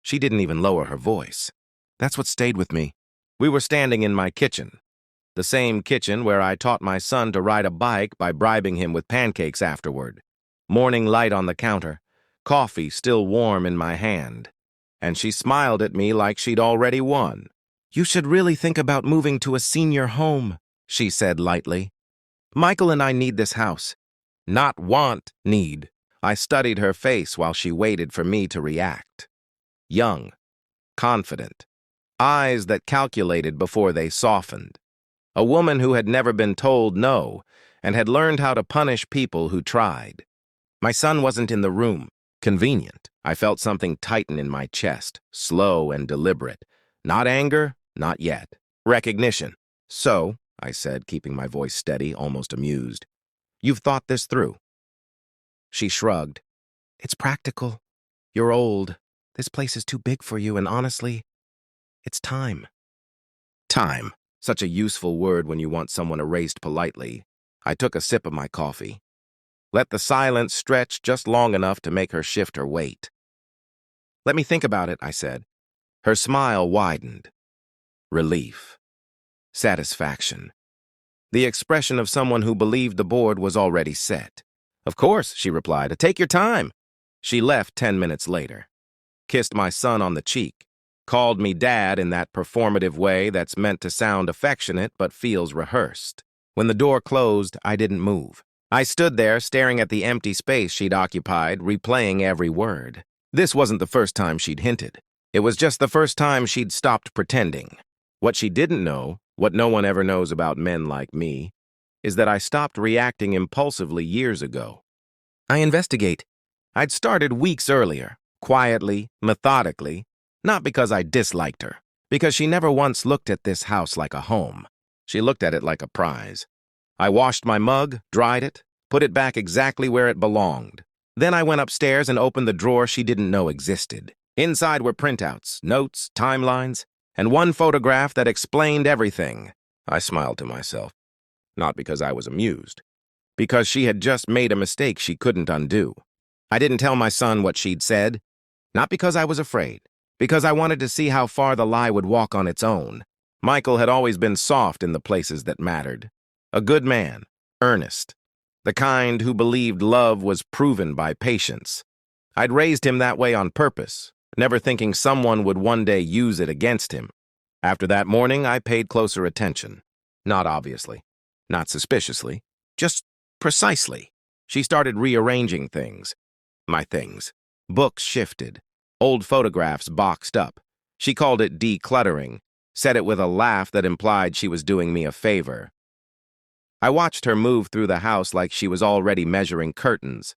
She didn't even lower her voice. That's what stayed with me. We were standing in my kitchen, the same kitchen where I taught my son to ride a bike by bribing him with pancakes afterward. Morning light on the counter, coffee still warm in my hand. And she smiled at me like she'd already won. "You should really think about moving to a senior home," she said lightly. "Michael and I need this house." Not want, need. I studied her face while she waited for me to react. Young, confident, eyes that calculated before they softened. A woman who had never been told no and had learned how to punish people who tried. My son wasn't in the room. Convenient. I felt something tighten in my chest, slow and deliberate. Not anger, not yet. Recognition. "So," I said, keeping my voice steady, almost amused, "you've thought this through?" She shrugged. "It's practical. You're old. This place is too big for you, and honestly, it's time." Time. Such a useful word when you want someone erased politely. I took a sip of my coffee. Let the silence stretch just long enough to make her shift her weight. "Let me think about it," I said. Her smile widened. Relief. Satisfaction. The expression of someone who believed the board was already set. "Of course," she replied. "Take your time." She left 10 minutes later. Kissed my son on the cheek. Called me dad in that performative way that's meant to sound affectionate but feels rehearsed. When the door closed, I didn't move. I stood there staring at the empty space she'd occupied, replaying every word. This wasn't the first time she'd hinted. It was just the first time she'd stopped pretending. What she didn't know, what no one ever knows about men like me, is that I stopped reacting impulsively years ago. I investigate. I'd started weeks earlier, quietly, methodically, not because I disliked her, because she never once looked at this house like a home. She looked at it like a prize. I washed my mug, dried it, put it back exactly where it belonged. Then I went upstairs and opened the drawer she didn't know existed. Inside were printouts, notes, timelines, and one photograph that explained everything. I smiled to myself, not because I was amused, because she had just made a mistake she couldn't undo. I didn't tell my son what she'd said, not because I was afraid, because I wanted to see how far the lie would walk on its own. Michael had always been soft in the places that mattered. A good man, earnest, the kind who believed love was proven by patience. I'd raised him that way on purpose, never thinking someone would one day use it against him. After that morning, I paid closer attention. Not obviously, not suspiciously, just precisely. She started rearranging things. My things. Books shifted. Old photographs boxed up. She called it decluttering, said it with a laugh that implied she was doing me a favor. I watched her move through the house like she was already measuring curtains.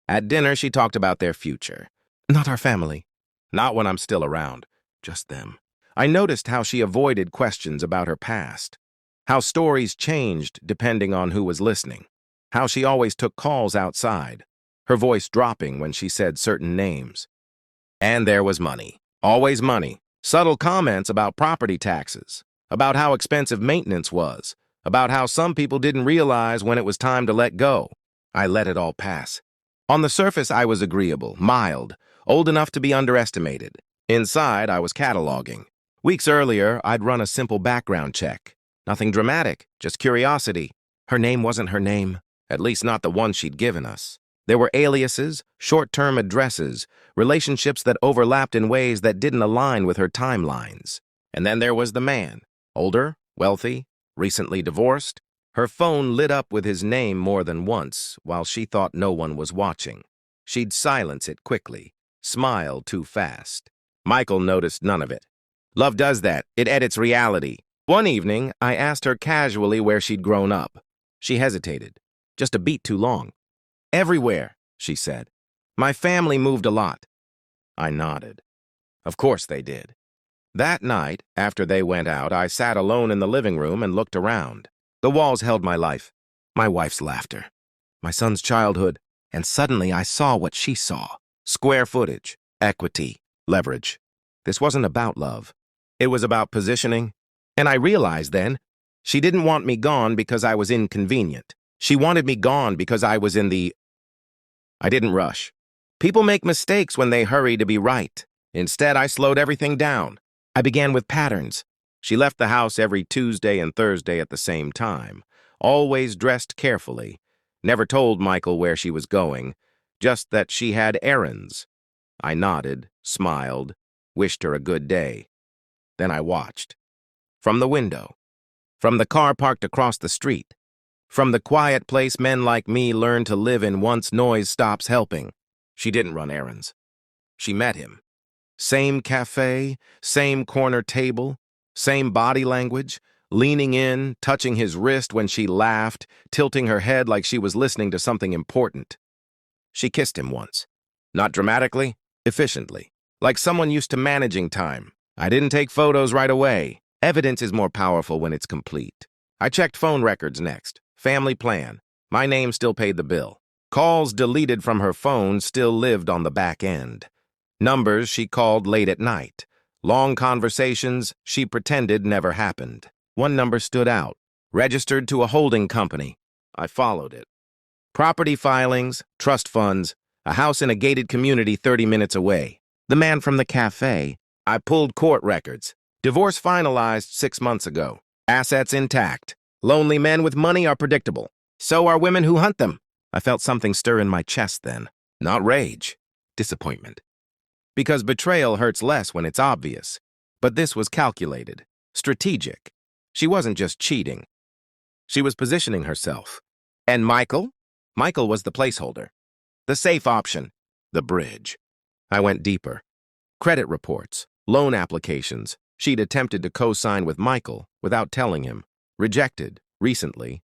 At dinner, she talked about their future. Not our family. Not when I'm still around. Just them. I noticed how she avoided questions about her past. How stories changed depending on who was listening. How she always took calls outside, her voice dropping when she said certain names. And there was money. Always money. Subtle comments about property taxes, about how expensive maintenance was, about how some people didn't realize when it was time to let go. I let it all pass. On the surface, I was agreeable, mild, old enough to be underestimated. Inside, I was cataloging. Weeks earlier, I'd run a simple background check. Nothing dramatic, just curiosity. Her name wasn't her name, at least not the one she'd given us. There were aliases, short-term addresses, relationships that overlapped in ways that didn't align with her timelines. And then there was the man. Older, wealthy, recently divorced. Her phone lit up with his name more than once, while she thought no one was watching. She'd silence it quickly, smile too fast. Michael noticed none of it. Love does that. It edits reality. One evening, I asked her casually where she'd grown up. She hesitated. Just a beat too long. "Everywhere," she said. "My family moved a lot." I nodded. Of course they did. That night, after they went out, I sat alone in the living room and looked around. The walls held my life, my wife's laughter, my son's childhood, and suddenly I saw what she saw. Square footage, equity, leverage. This wasn't about love. It was about positioning. And I realized then, she didn't want me gone because I was inconvenient. She wanted me gone because I was in the... I didn't rush. People make mistakes when they hurry to be right. Instead, I slowed everything down. I began with patterns. She left the house every Tuesday and Thursday at the same time, always dressed carefully, never told Michael where she was going, just that she had errands. I nodded, smiled, wished her a good day. Then I watched. From the window. From the car parked across the street. From the quiet place men like me learn to live in once noise stops helping. She didn't run errands. She met him. Same cafe, same corner table, same body language, leaning in, touching his wrist when she laughed, tilting her head like she was listening to something important. She kissed him once. Not dramatically, efficiently, like someone used to managing time. I didn't take photos right away. Evidence is more powerful when it's complete. I checked phone records next. Family plan. My name still paid the bill. Calls deleted from her phone still lived on the back end. Numbers she called late at night. Long conversations she pretended never happened. One number stood out. Registered to a holding company. I followed it. Property filings, trust funds, a house in a gated community 30 minutes away. The man from the cafe. I pulled court records. Divorce finalized 6 months ago. Assets intact. Lonely men with money are predictable. So are women who hunt them. I felt something stir in my chest then. Not rage. Disappointment. Because betrayal hurts less when it's obvious. But this was calculated. Strategic. She wasn't just cheating. She was positioning herself. And Michael? Michael was the placeholder. The safe option. The bridge. I went deeper. Credit reports. Loan applications. She'd attempted to co-sign with Michael without telling him. Rejected. Recently.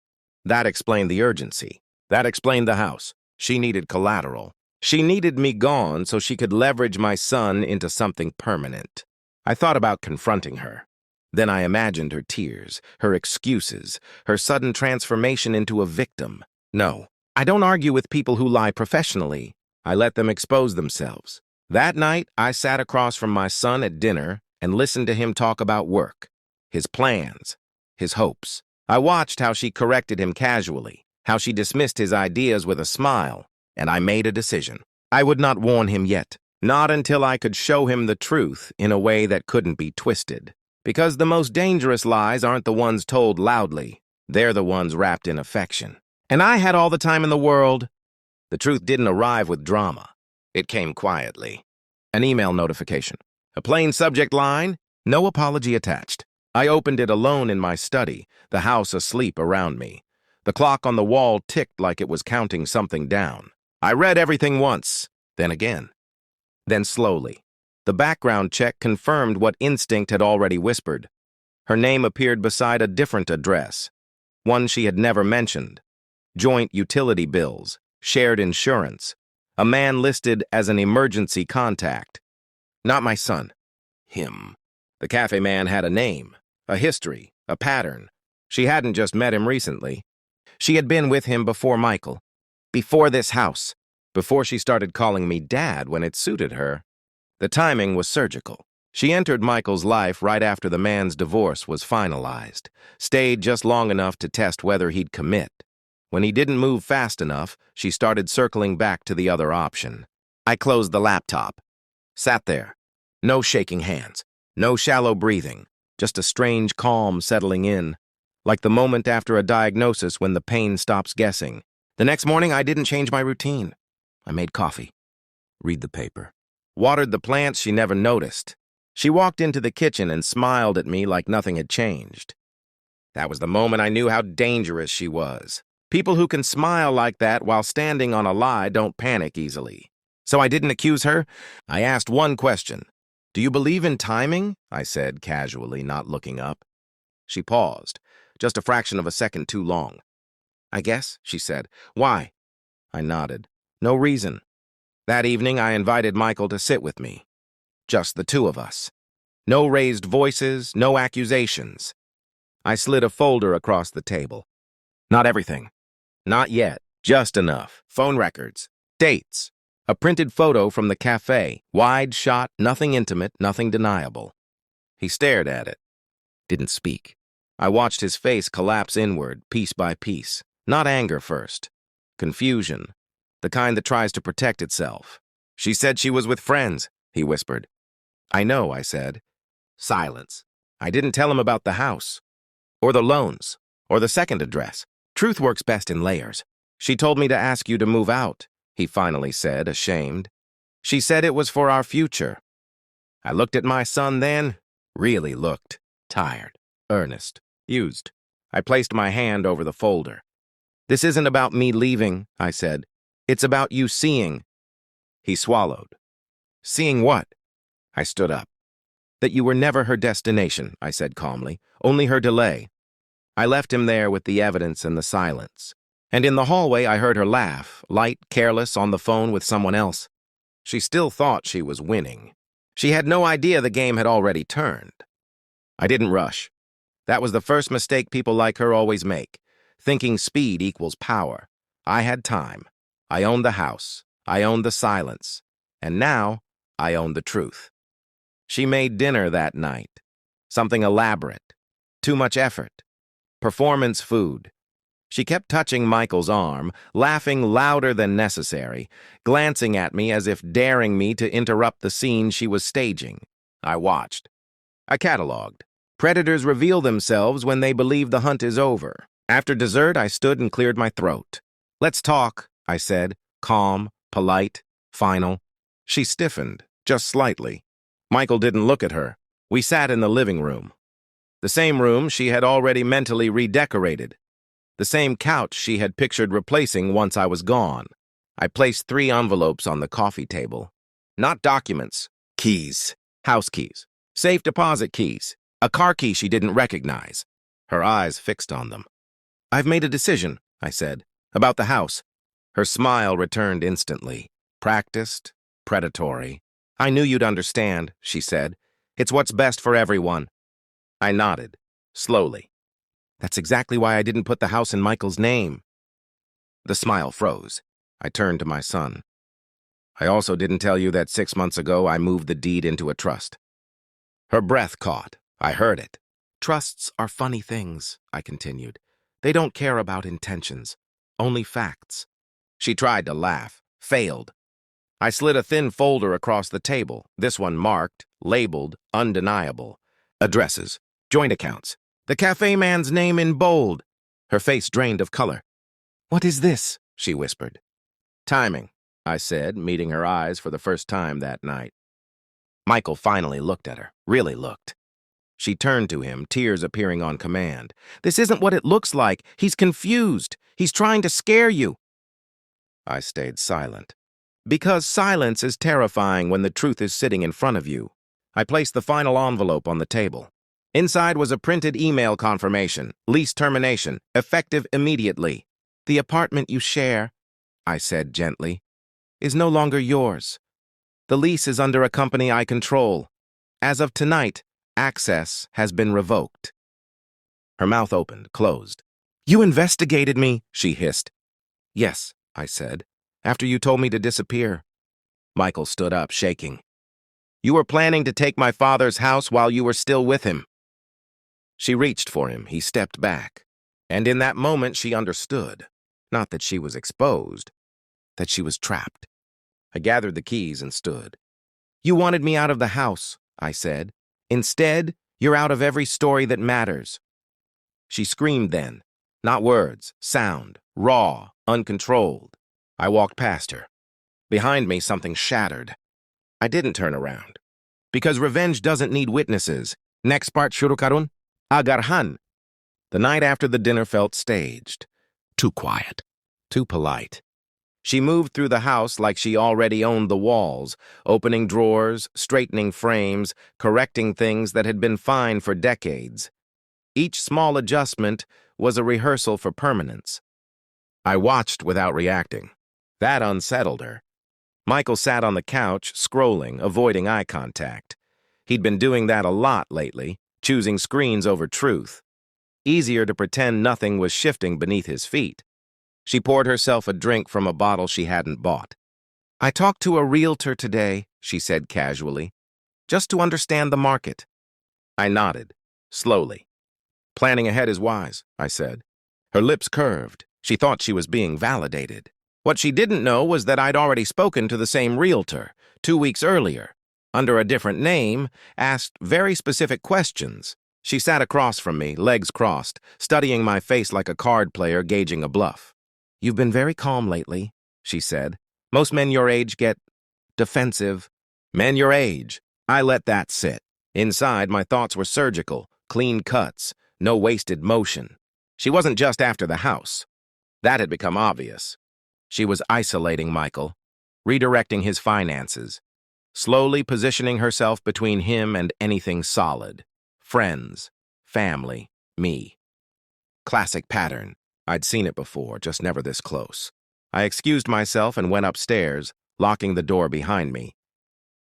That explained the urgency. That explained the house. She needed collateral. She needed me gone so she could leverage my son into something permanent. I thought about confronting her. Then I imagined her tears, her excuses, her sudden transformation into a victim. No, I don't argue with people who lie professionally. I let them expose themselves. That night, I sat across from my son at dinner and listened to him talk about work, his plans, his hopes. I watched how she corrected him casually, how she dismissed his ideas with a smile, and I made a decision. I would not warn him yet, not until I could show him the truth in a way that couldn't be twisted. Because the most dangerous lies aren't the ones told loudly. They're the ones wrapped in affection. And I had all the time in the world. The truth didn't arrive with drama. It came quietly. An email notification. A plain subject line, no apology attached. I opened it alone in my study, the house asleep around me. The clock on the wall ticked like it was counting something down. I read everything once, then again. Then slowly. The background check confirmed what instinct had already whispered. Her name appeared beside a different address, one she had never mentioned. Joint utility bills, shared insurance, a man listed as an emergency contact. Not my son. Him. The cafe man had a name, a history, a pattern. She hadn't just met him recently. She had been with him before Michael, before this house, before she started calling me Dad when it suited her. The timing was surgical. She entered Michael's life right after the man's divorce was finalized, stayed just long enough to test whether he'd commit. When he didn't move fast enough, she started circling back to the other option. I closed the laptop. Sat there. No shaking hands. No shallow breathing. Just a strange calm settling in. Like the moment after a diagnosis when the pain stops guessing. The next morning, I didn't change my routine. I made coffee. Read the paper. Watered the plants she never noticed. She walked into the kitchen and smiled at me like nothing had changed. That was the moment I knew how dangerous she was. People who can smile like that while standing on a lie don't panic easily. So I didn't accuse her. I asked one question. Do you believe in timing? I said casually, not looking up. She paused, just a fraction of a second too long. I guess, she said. Why? I nodded. No reason. That evening, I invited Michael to sit with me. Just the two of us. No raised voices, no accusations. I slid a folder across the table. Not everything. Not yet. Just enough. Phone records. Dates. A printed photo from the cafe. Wide shot, nothing intimate, nothing deniable. He stared at it. Didn't speak. I watched his face collapse inward, piece by piece. Not anger first. Confusion. The kind that tries to protect itself. She said she was with friends, he whispered. I know, I said. Silence. I didn't tell him about the house, or the loans, or the second address. Truth works best in layers. She told me to ask you to move out, he finally said, ashamed. She said it was for our future. I looked at my son then, really looked, tired, earnest, used. I placed my hand over the folder. This isn't about me leaving, I said. It's about you seeing. He swallowed. Seeing what? I stood up. That you were never her destination, I said calmly, only her delay. I left him there with the evidence and the silence. And in the hallway I heard her laugh, light, careless, on the phone with someone else. She still thought she was winning. She had no idea the game had already turned. I didn't rush. That was the first mistake people like her always make, thinking speed equals power. I had time. I owned the house. I owned the silence. And now, I owned the truth. She made dinner that night. Something elaborate. Too much effort. Performance food. She kept touching Michael's arm, laughing louder than necessary, glancing at me as if daring me to interrupt the scene she was staging. I watched. I cataloged. Predators reveal themselves when they believe the hunt is over. After dessert, I stood and cleared my throat. Let's talk, I said, calm, polite, final. She stiffened, just slightly. Michael didn't look at her. We sat in the living room. The same room she had already mentally redecorated. The same couch she had pictured replacing once I was gone. I placed 3 envelopes on the coffee table. Not documents. Keys. House keys. Safe deposit keys. A car key she didn't recognize. Her eyes fixed on them. I've made a decision, I said, about the house. Her smile returned instantly. Practiced, predatory. I knew you'd understand, she said. It's what's best for everyone. I nodded, slowly. That's exactly why I didn't put the house in Michael's name. The smile froze. I turned to my son. I also didn't tell you that 6 months ago I moved the deed into a trust. Her breath caught. I heard it. Trusts are funny things, I continued. They don't care about intentions, only facts. She tried to laugh, failed. I slid a thin folder across the table, this one marked, labeled, undeniable. Addresses, joint accounts, the cafe man's name in bold. Her face drained of color. What is this? She whispered. Timing, I said, meeting her eyes for the first time that night. Michael finally looked at her, really looked. She turned to him, tears appearing on command. This isn't what it looks like. He's confused. He's trying to scare you. I stayed silent. Because silence is terrifying when the truth is sitting in front of you. I placed the final envelope on the table. Inside was a printed email confirmation, lease termination, effective immediately. The apartment you share, I said gently, is no longer yours. The lease is under a company I control. As of tonight, access has been revoked. Her mouth opened, closed. You investigated me, she hissed. Yes, I said, after you told me to disappear. Michael stood up, shaking. You were planning to take my father's house while you were still with him. She reached for him. He stepped back. And in that moment, she understood. Not that she was exposed, that she was trapped. I gathered the keys and stood. You wanted me out of the house, I said. Instead, you're out of every story that matters. She screamed then. Not words, sound, raw, uncontrolled. I walked past her. Behind me, something shattered. I didn't turn around. Because revenge doesn't need witnesses. Next part, Shurukarun. Agarhan. The night after the dinner felt staged. Too quiet. Too polite. She moved through the house like she already owned the walls, opening drawers, straightening frames, correcting things that had been fine for decades. Each small adjustment was a rehearsal for permanence. I watched without reacting. That unsettled her. Michael sat on the couch, scrolling, avoiding eye contact. He'd been doing that a lot lately, choosing screens over truth. Easier to pretend nothing was shifting beneath his feet. She poured herself a drink from a bottle she hadn't bought. I talked to a realtor today, she said casually, just to understand the market. I nodded, slowly. Planning ahead is wise, I said. Her lips curved. She thought she was being validated. What she didn't know was that I'd already spoken to the same realtor, 2 weeks earlier. under a different name, asked very specific questions. She sat across from me, legs crossed, studying my face like a card player gauging a bluff. "You've been very calm lately," she said. "Most men your age get defensive." Men your age. I let that sit. Inside, my thoughts were surgical, clean cuts, no wasted motion. She wasn't just after the house. That had become obvious. She was isolating Michael, redirecting his finances, slowly positioning herself between him and anything solid. Friends, family, me. Classic pattern. I'd seen it before, just never this close. I excused myself and went upstairs, locking the door behind me.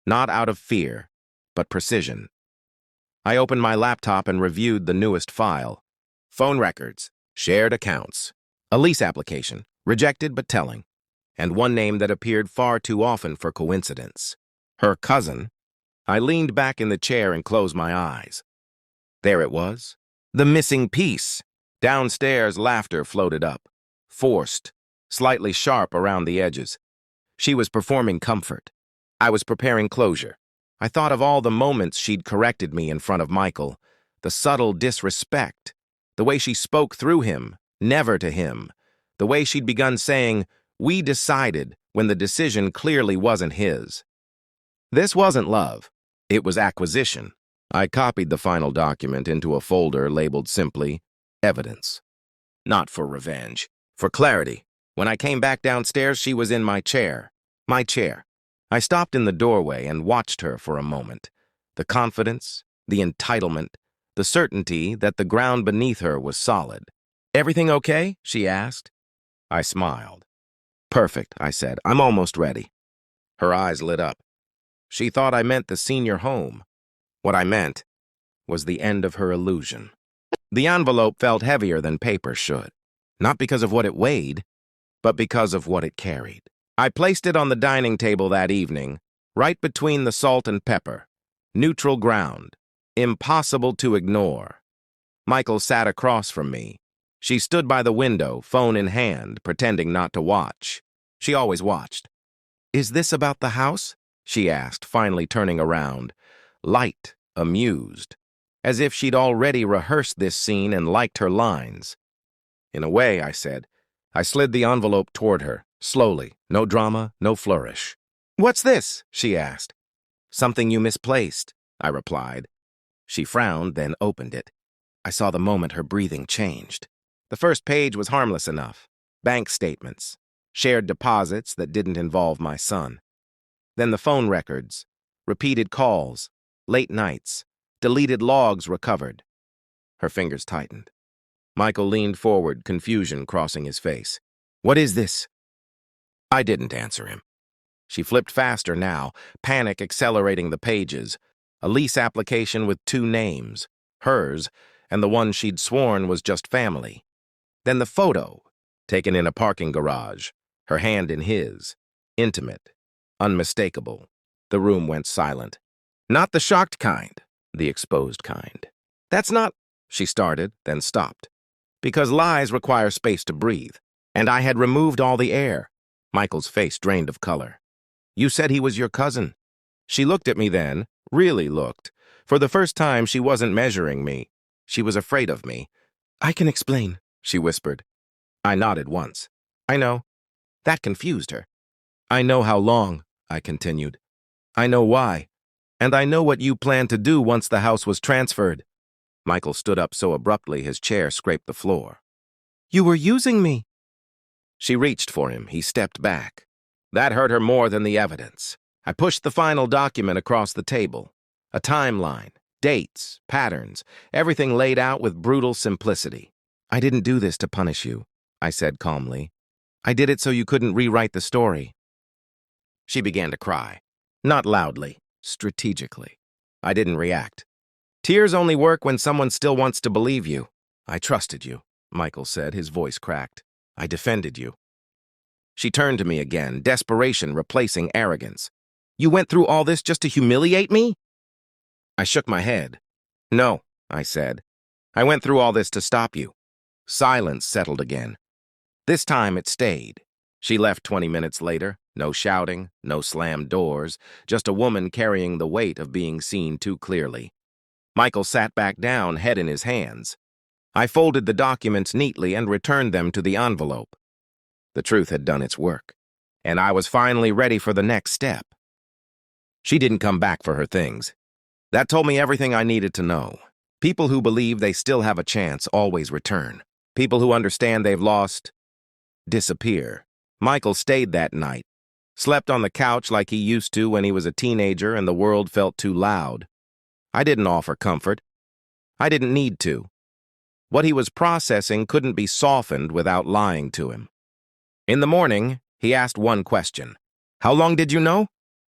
Not out of fear, but precision. I opened my laptop and reviewed the newest file. Phone records, shared accounts, a lease application, rejected but telling, and one name that appeared far too often for coincidence. Her cousin. I leaned back in the chair and closed my eyes. There it was. The missing piece. Downstairs, laughter floated up. Forced, slightly sharp around the edges. She was performing comfort. I was preparing closure. I thought of all the moments she'd corrected me in front of Michael. The subtle disrespect. The way she spoke through him, never to him. The way she'd begun saying, "We decided," when the decision clearly wasn't his. This wasn't love. It was acquisition. I copied the final document into a folder labeled simply, evidence. Not for revenge. For clarity. When I came back downstairs, she was in my chair. My chair. I stopped in the doorway and watched her for a moment. The confidence, the entitlement, the certainty that the ground beneath her was solid. "Everything okay?" she asked. I smiled. "Perfect," I said. "I'm almost ready." Her eyes lit up. She thought I meant the senior home. What I meant was the end of her illusion. The envelope felt heavier than paper should, not because of what it weighed, but because of what it carried. I placed it on the dining table that evening, right between the salt and pepper. Neutral ground, impossible to ignore. Michael sat across from me. She stood by the window, phone in hand, pretending not to watch. She always watched. "Is this about the house?" she asked, finally turning around, light, amused, as if she'd already rehearsed this scene and liked her lines. "In a way," I said. I slid the envelope toward her, slowly, no drama, no flourish. "What's this?" she asked. "Something you misplaced," I replied. She frowned, then opened it. I saw the moment her breathing changed. The first page was harmless enough. Bank statements, shared deposits that didn't involve my son. Then the phone records, repeated calls, late nights, deleted logs recovered. Her fingers tightened. Michael leaned forward, confusion crossing his face. "What is this?" I didn't answer him. She flipped faster now, panic accelerating the pages. A lease application with 2 names, hers, and the one she'd sworn was just family. Then the photo, taken in a parking garage, her hand in his, intimate, unmistakable. The room went silent. "Not the shocked kind, the exposed kind." "That's not," she started, then stopped. "Because lies require space to breathe, and I had removed all the air." Michael's face drained of color. "You said he was your cousin." She looked at me then, really looked. For the first time, she wasn't measuring me. She was afraid of me. "I can explain," she whispered. I nodded once. "I know." That confused her. "I know how long," I continued. "I know why. And I know what you planned to do once the house was transferred." Michael stood up so abruptly his chair scraped the floor. "You were using me." She reached for him. He stepped back. That hurt her more than the evidence. I pushed the final document across the table. A timeline, dates, patterns, everything laid out with brutal simplicity. "I didn't do this to punish you," I said calmly. "I did it so you couldn't rewrite the story." She began to cry. Not loudly, strategically. I didn't react. "Tears only work when someone still wants to believe you." "I trusted you," Michael said, his voice cracked. "I defended you." She turned to me again, desperation replacing arrogance. "You went through all this just to humiliate me?" I shook my head. "No," I said. "I went through all this to stop you." Silence settled again. This time it stayed. She left 20 minutes later, No shouting, no slammed doors, just a woman carrying the weight of being seen too clearly. Michael sat back down, head in his hands. I folded the documents neatly and returned them to the envelope. The truth had done its work, and I was finally ready for the next step. She didn't come back for her things. That told me everything I needed to know. People who believe they still have a chance always return. People who understand they've lost disappear. Michael stayed that night, slept on the couch like he used to when he was a teenager and the world felt too loud. I didn't offer comfort. I didn't need to. What he was processing couldn't be softened without lying to him. In the morning, he asked one question. "How long did you know?"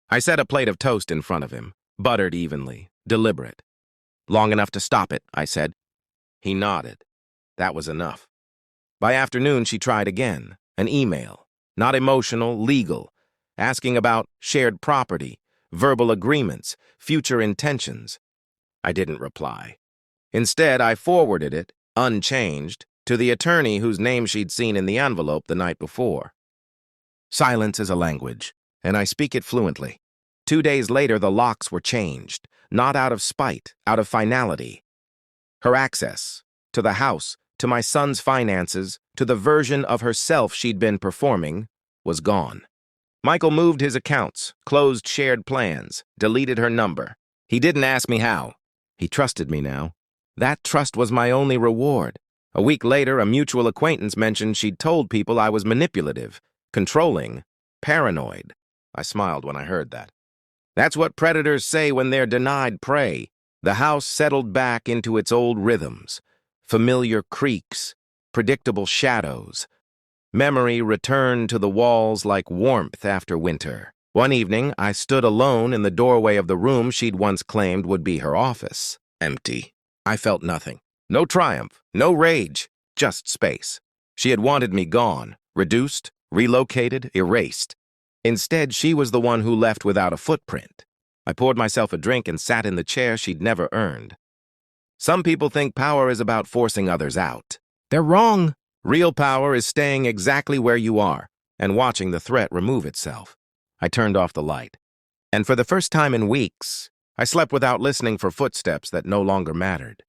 I set a plate of toast in front of him, buttered evenly, deliberate. "Long enough to stop it," I said. He nodded. That was enough. By afternoon, she tried again. An email. Not emotional, legal. Asking about shared property, verbal agreements, future intentions. I didn't reply. Instead, I forwarded it, unchanged, to the attorney whose name she'd seen in the envelope the night before. Silence is a language, and I speak it fluently. 2 days later, the locks were changed, not out of spite, out of finality. Her access to the house, to my son's finances, to the version of herself she'd been performing, was gone. Michael moved his accounts, closed shared plans, deleted her number. He didn't ask me how. He trusted me now. That trust was my only reward. A week later, a mutual acquaintance mentioned she'd told people I was manipulative, controlling, paranoid. I smiled when I heard that. That's what predators say when they're denied prey. The house settled back into its old rhythms, familiar creaks, predictable shadows. Memory returned to the walls like warmth after winter. One evening, I stood alone in the doorway of the room she'd once claimed would be her office. Empty. I felt nothing. No triumph, no rage, just space. She had wanted me gone, reduced, relocated, erased. Instead, she was the one who left without a footprint. I poured myself a drink and sat in the chair she'd never earned. Some people think power is about forcing others out. They're wrong. Real power is staying exactly where you are and watching the threat remove itself. I turned off the light. And for the first time in weeks, I slept without listening for footsteps that no longer mattered.